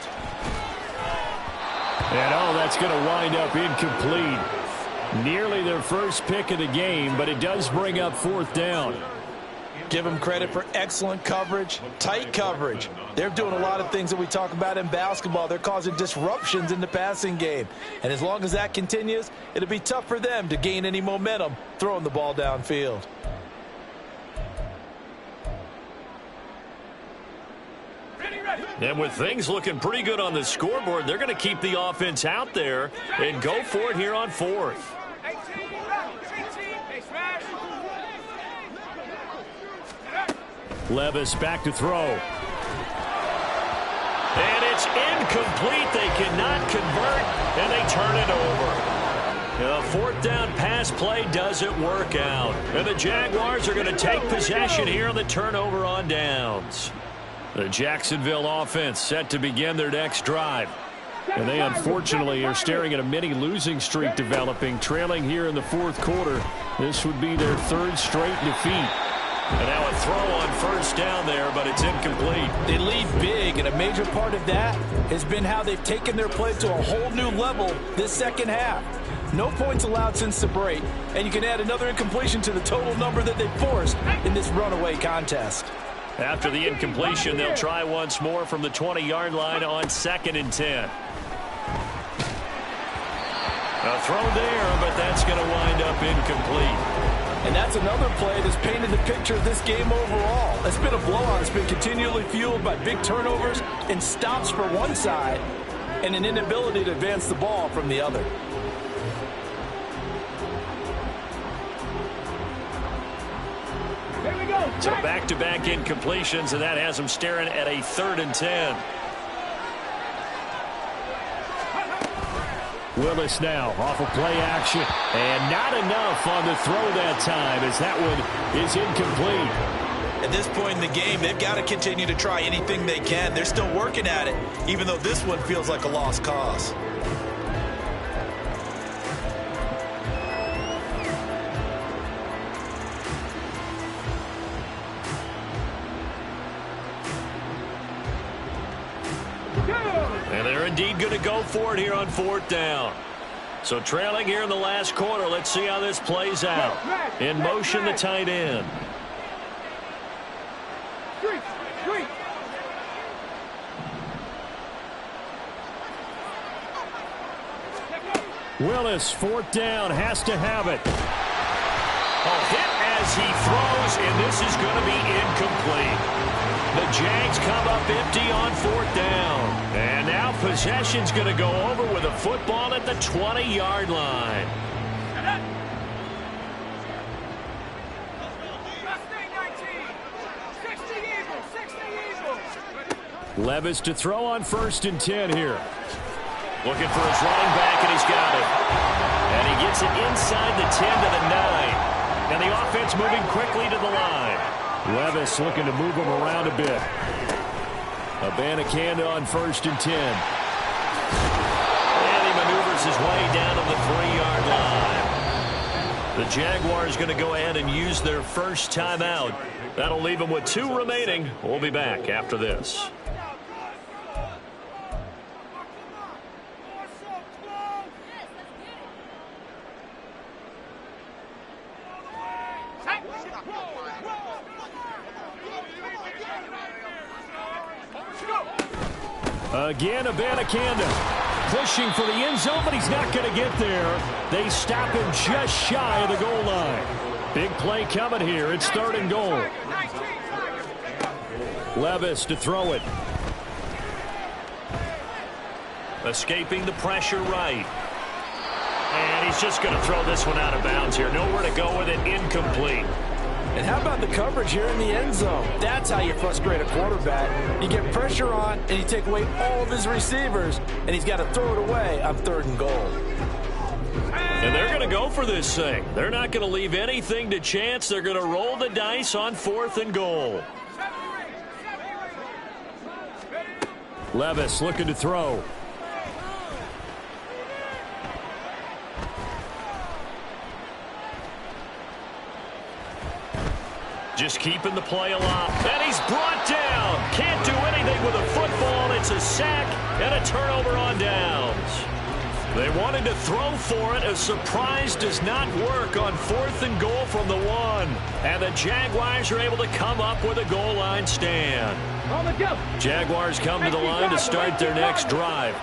And that's going to wind up incomplete. Nearly their first pick of the game, but it does bring up 4th down. Give them credit for excellent coverage, tight coverage. They're doing a lot of things that we talk about in basketball. They're causing disruptions in the passing game. And as long as that continues, it'll be tough for them to gain any momentum throwing the ball downfield. And with things looking pretty good on the scoreboard, they're going to keep the offense out there and go for it here on 4th. Levis back to throw. And it's incomplete. They cannot convert, and they turn it over. A 4th down pass play doesn't work out. And the Jaguars are going to take possession here on the turnover on downs. The Jacksonville offense set to begin their next drive. And they unfortunately are staring at a mini losing streak developing, trailing here in the 4th quarter. This would be their 3rd straight defeat. And now a throw on 1st down there, but it's incomplete. They lead big, and a major part of that has been how they've taken their play to a whole new level this second half. No points allowed since the break, and you can add another incompletion to the total number that they forced in this runaway contest. After the incompletion, they'll try once more from the 20-yard line on 2nd and 10. A throw there, but that's going to wind up incomplete. And that's another play that's painted the picture of this game overall. It's been a blowout. It's been continually fueled by big turnovers and stops for one side and an inability to advance the ball from the other. So back-to-back incompletions, and that has them staring at a 3rd and 10. Willis now off of play action, and not enough on the throw that time as that one is incomplete. At this point in the game, they've got to continue to try anything they can. They're still working at it, even though this one feels like a lost cause. And they're indeed going to go for it here on 4th down. So trailing here in the last quarter, let's see how this plays out. In motion, the tight end. Willis, 4th down, has to have it. Oh, hit as as he throws, and this is going to be incomplete. The Jags come up empty on 4th down. And now possession's going to go over with a football at the 20-yard line. Levis to throw on 1st and 10 here. Looking for his running back, and he's got it. And he gets it inside the 10 to the 9. And the offense moving quickly to the line. Levis looking to move him around a bit. Abanikanda on 1st and 10. And he maneuvers his way down to the 3-yard line. The Jaguars going to go ahead and use their first timeout. That'll leave them with 2 remaining. We'll be back after this. Again, Abanikanda pushing for the end zone, but he's not going to get there. They stop him just shy of the goal line. Big play coming here. It's 3rd and goal. Levis to throw it. Escaping the pressure right. And he's just going to throw this one out of bounds here. Nowhere to go with it. Incomplete. And how about the coverage here in the end zone? That's how you frustrate a quarterback. You get pressure on, and you take away all of his receivers, and he's got to throw it away on 3rd and goal. And they're going to go for this thing. They're not going to leave anything to chance. They're going to roll the dice on 4th and goal. Levis looking to throw. Just keeping the play alive. And he's brought down. Can't do anything with a football. It's a sack and a turnover on downs. They wanted to throw for it. A surprise does not work on 4th and goal from the 1. And the Jaguars are able to come up with a goal line stand. Jaguars come to the line to start their next drive.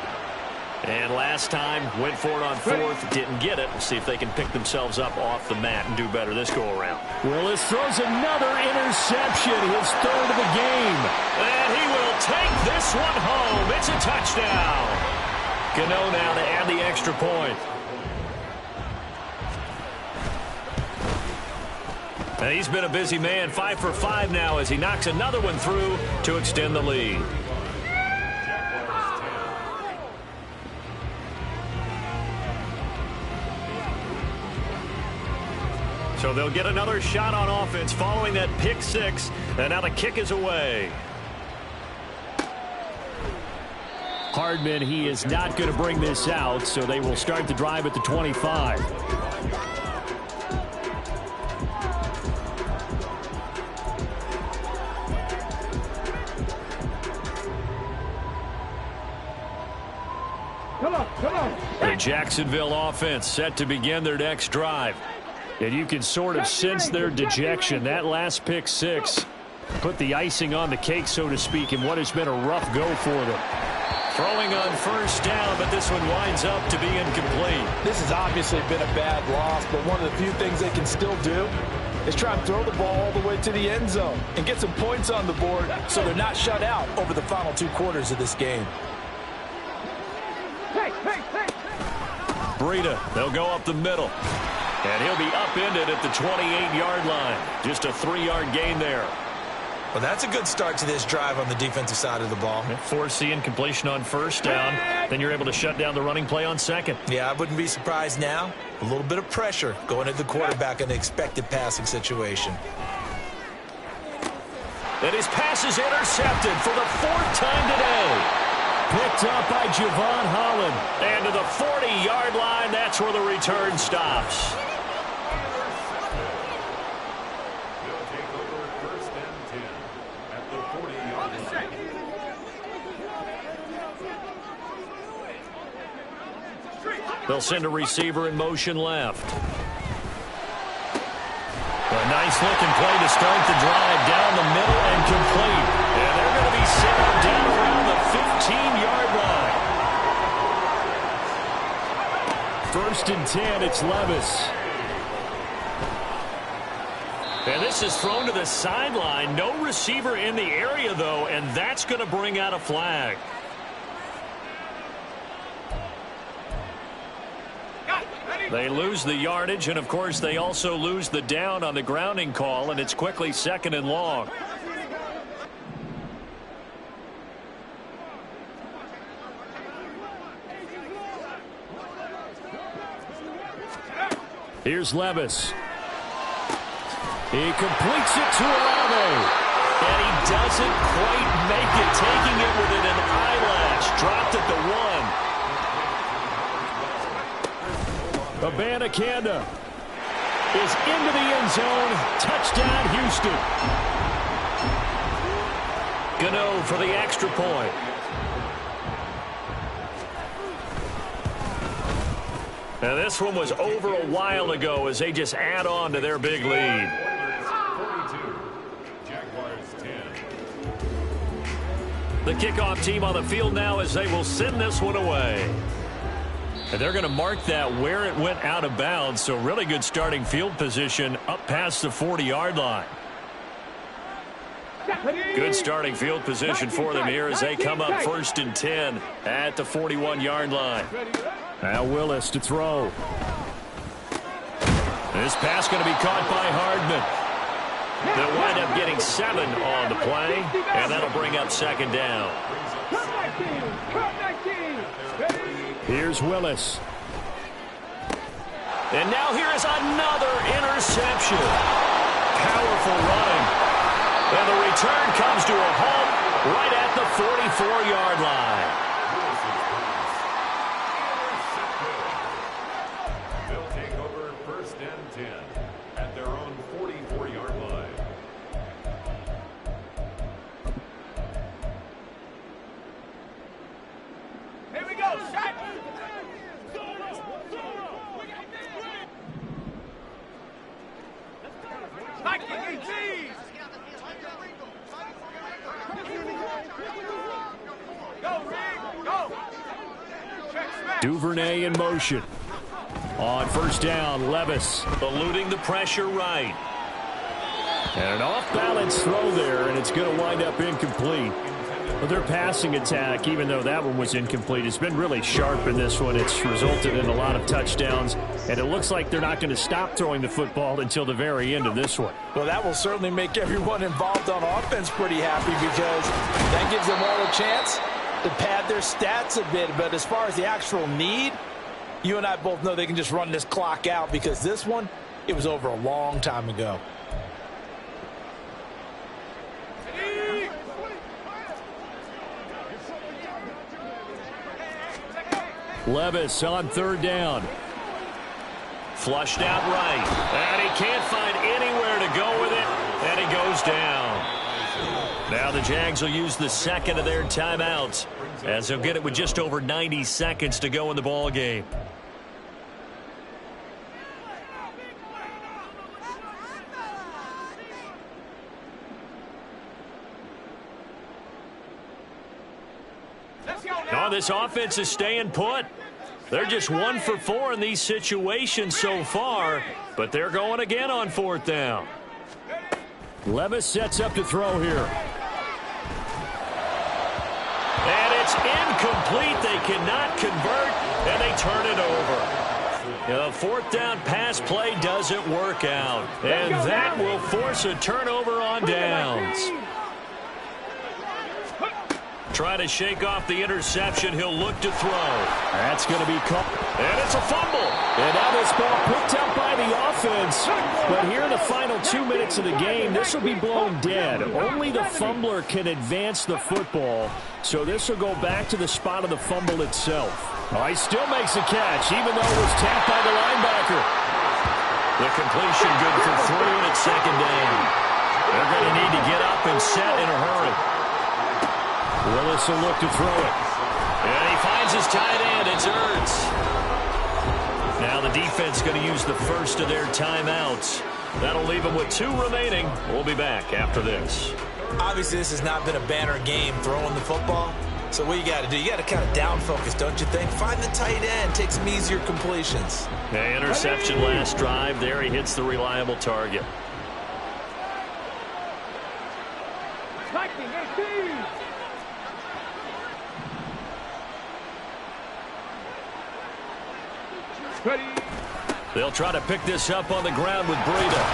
And last time, went for it on 4th, didn't get it. We'll see if they can pick themselves up off the mat and do better this go-around. Willis throws another interception, his 3rd of the game. And he will take this one home. It's a touchdown. Gano now to add the extra point. And he's been a busy man, 5 for 5 now as he knocks another one through to extend the lead. So they'll get another shot on offense following that pick 6. And now the kick is away. Hardman, he is not going to bring this out, so they will start the drive at the 25. Come on. The Jacksonville offense set to begin their next drive. And you can sort of sense their dejection. That last pick 6 put the icing on the cake, so to speak, in what has been a rough go for them. Throwing on 1st down, but this one winds up to be incomplete. This has obviously been a bad loss, but one of the few things they can still do is try and throw the ball all the way to the end zone and get some points on the board so they're not shut out over the final 2 quarters of this game. Breida, they'll go up the middle. And he'll be upended at the 28-yard line. Just a 3-yard gain there. Well, that's a good start to this drive on the defensive side of the ball. Forcing completion on 1st down. Then you're able to shut down the running play on 2nd. Yeah, I wouldn't be surprised now. A little bit of pressure going at the quarterback in the expected passing situation. And his pass is intercepted for the 4th time today. Picked up by Javon Holland. And to the 40-yard line, that's where the return stops. They'll take over 1st and 10 at the 40-yard line. They'll send a receiver in motion left. A nice-looking play to start the drive down the middle and complete. And they're going to be set down around the 15-yard line. 1st and 10, it's Levis. And this is thrown to the sideline. No receiver in the area, though, and that's going to bring out a flag. They lose the yardage, and, of course, they also lose the down on the grounding call, and it's quickly 2nd and long. Here's Levis. He completes it to Olave. And he doesn't quite make it, taking it within an eyelash. Dropped at the 1. Abanikanda is into the end zone. Touchdown, Houston. Gano for the extra point. Now this one was over a while ago as they just add on to their big lead. The kickoff team on the field now as they will send this one away. And they're going to mark that where it went out of bounds, so really good starting field position up past the 40-yard line. Good starting field position for them here as they come up 1st and 10 at the 41-yard line. Now Willis to throw. This pass going to be caught by Hardman. They'll wind up getting 7 on the play, and that'll bring up 2nd down. Here's Willis. And now here is another interception. Powerful running. And the return comes to a halt right at the 44-yard line. They'll take over 1st and 10 at their own 44-yard line. Here we go, shot! Duvernay in motion. On 1st down, Levis eluding the pressure right. And an off-balance throw there, and it's going to wind up incomplete. But their passing attack, even though that one was incomplete, has been really sharp in this one. It's resulted in a lot of touchdowns, and it looks like they're not going to stop throwing the football until the very end of this one. Well, that will certainly make everyone involved on offense pretty happy because that gives them all a chance to pad their stats a bit. But as far as the actual need, you and I both know they can just run this clock out because this one, it was over a long time ago. Levis on 3rd down. Flushed out right. And he can't find anywhere to go with it. And he goes down. Now the Jags will use the 2nd of their timeouts as they'll get it with just over 90 seconds to go in the ball game. Oh, this offense is staying put. They're just 1 for 4 in these situations so far, but they're going again on 4th down. Levis sets up to throw here. And it's incomplete. They cannot convert, and they turn it over. The 4th down pass play doesn't work out, and that will force a turnover on downs. Trying to shake off the interception. He'll look to throw. That's going to be caught. And it's a fumble. And now this ball picked up by the offense. But here in the final 2 minutes of the game, this will be blown dead. Only the fumbler can advance the football. So this will go back to the spot of the fumble itself. Oh, he still makes a catch, even though it was tapped by the linebacker. The completion good for 3, and it's 2nd down. They're going to need to get up and set in a hurry. Willis will look to throw it. And he finds his tight end. It's Ertz. Now the defense going to use the 1st of their timeouts. That'll leave them with 2 remaining. We'll be back after this. Obviously, this has not been a banner game throwing the football. So what you got to do, you got to kind of down focus, don't you think? Find the tight end. Take some easier completions. Interception last drive. There he hits the reliable target. Attacking 18. Ready. They'll try to pick this up on the ground with Breida.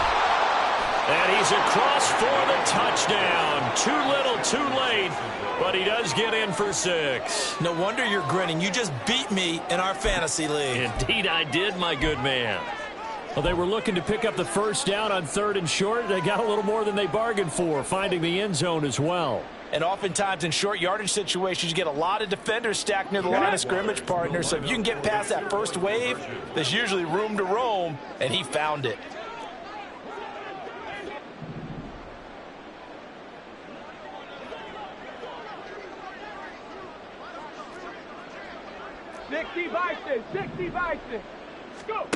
And he's across for the touchdown. Too little, too late, but he does get in for 6. No wonder you're grinning. You just beat me in our fantasy league. Indeed I did, my good man. Well, they were looking to pick up the first down on 3rd and short. They got a little more than they bargained for, finding the end zone as well. And oftentimes in short yardage situations, you get a lot of defenders stacked near the line of scrimmage, partner. So if you can get past that first wave, there's usually room to roam, and he found it. Go.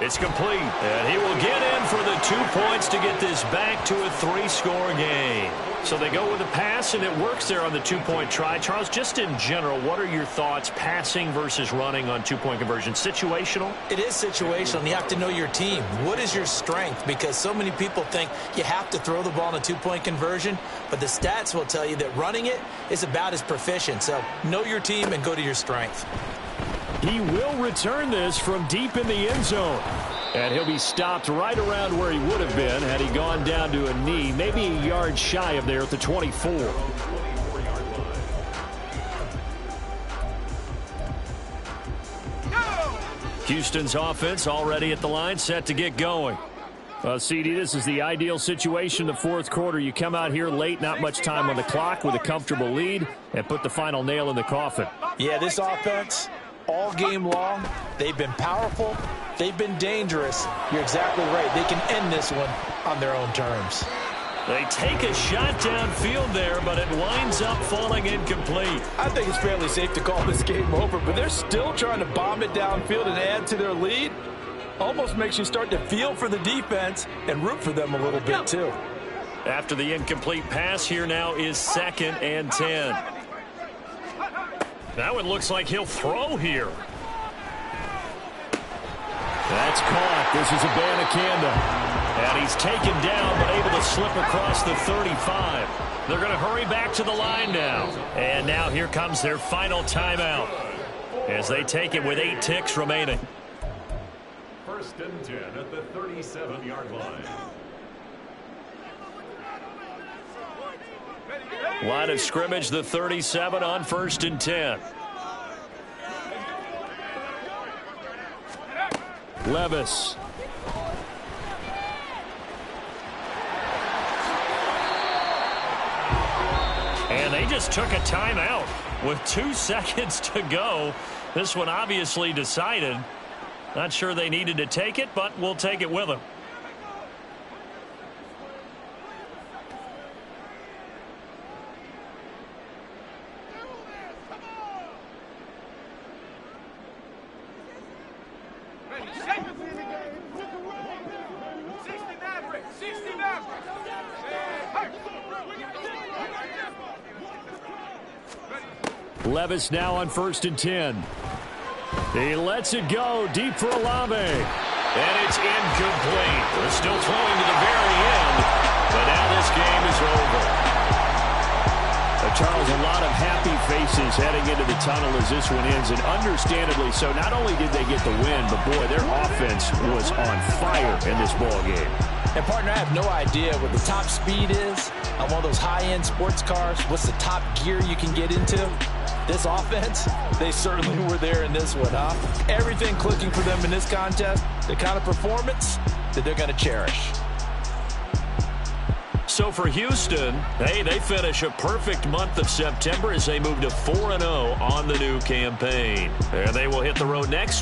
It's complete, and he will get in for the 2 points to get this back to a 3-score game. So they go with a pass, and it works there on the 2-point try. Charles, just in general, what are your thoughts passing versus running on 2-point conversion? Situational? It is situational, and you have to know your team. What is your strength? Because so many people think you have to throw the ball in a 2-point conversion, but the stats will tell you that running it is about as proficient. So know your team and go to your strength. He will return this from deep in the end zone. And he'll be stopped right around where he would have been had he gone down to a knee, maybe a yard shy of there at the 24. Houston's offense already at the line, set to get going. Well, CD, this is the ideal situation in the 4th quarter. You come out here late, not much time on the clock, with a comfortable lead, and put the final nail in the coffin. Yeah, this offense, all game long, they've been powerful, they've been dangerous. You're exactly right. They can end this one on their own terms. They take a shot downfield there, but it winds up falling incomplete. I think it's fairly safe to call this game over, but they're still trying to bomb it downfield and add to their lead. Almost makes you start to feel for the defense and root for them a little bit too. After the incomplete pass, here now is 2nd and 10. That one looks like he'll throw here. That's caught. This is Abanikanda. And he's taken down, but able to slip across the 35. They're going to hurry back to the line now. And now here comes their final timeout as they take it with 8 ticks remaining. 1st and 10 at the 37-yard line. Line of scrimmage, the 37 on 1st and 10. Levis. And they just took a timeout with 2 seconds to go. This one obviously decided. Not sure they needed to take it, but we'll take it with them. Levis now on 1st and 10. He lets it go deep for Olave. And it's incomplete. They're still throwing to the very end, but now this game is over. Charles, a lot of happy faces heading into the tunnel as this one ends, and understandably so. Not only did they get the win, but boy, their offense was on fire in this ball game. And partner, I have no idea what the top speed is on one of those high-end sports cars. What's the top gear you can get into? This offense, they certainly were there in this one, huh? Everything clicking for them in this contest, the kind of performance that they're going to cherish. So for Houston, hey, they finish a perfect month of September as they move to 4-0 on the new campaign. And they will hit the road next week.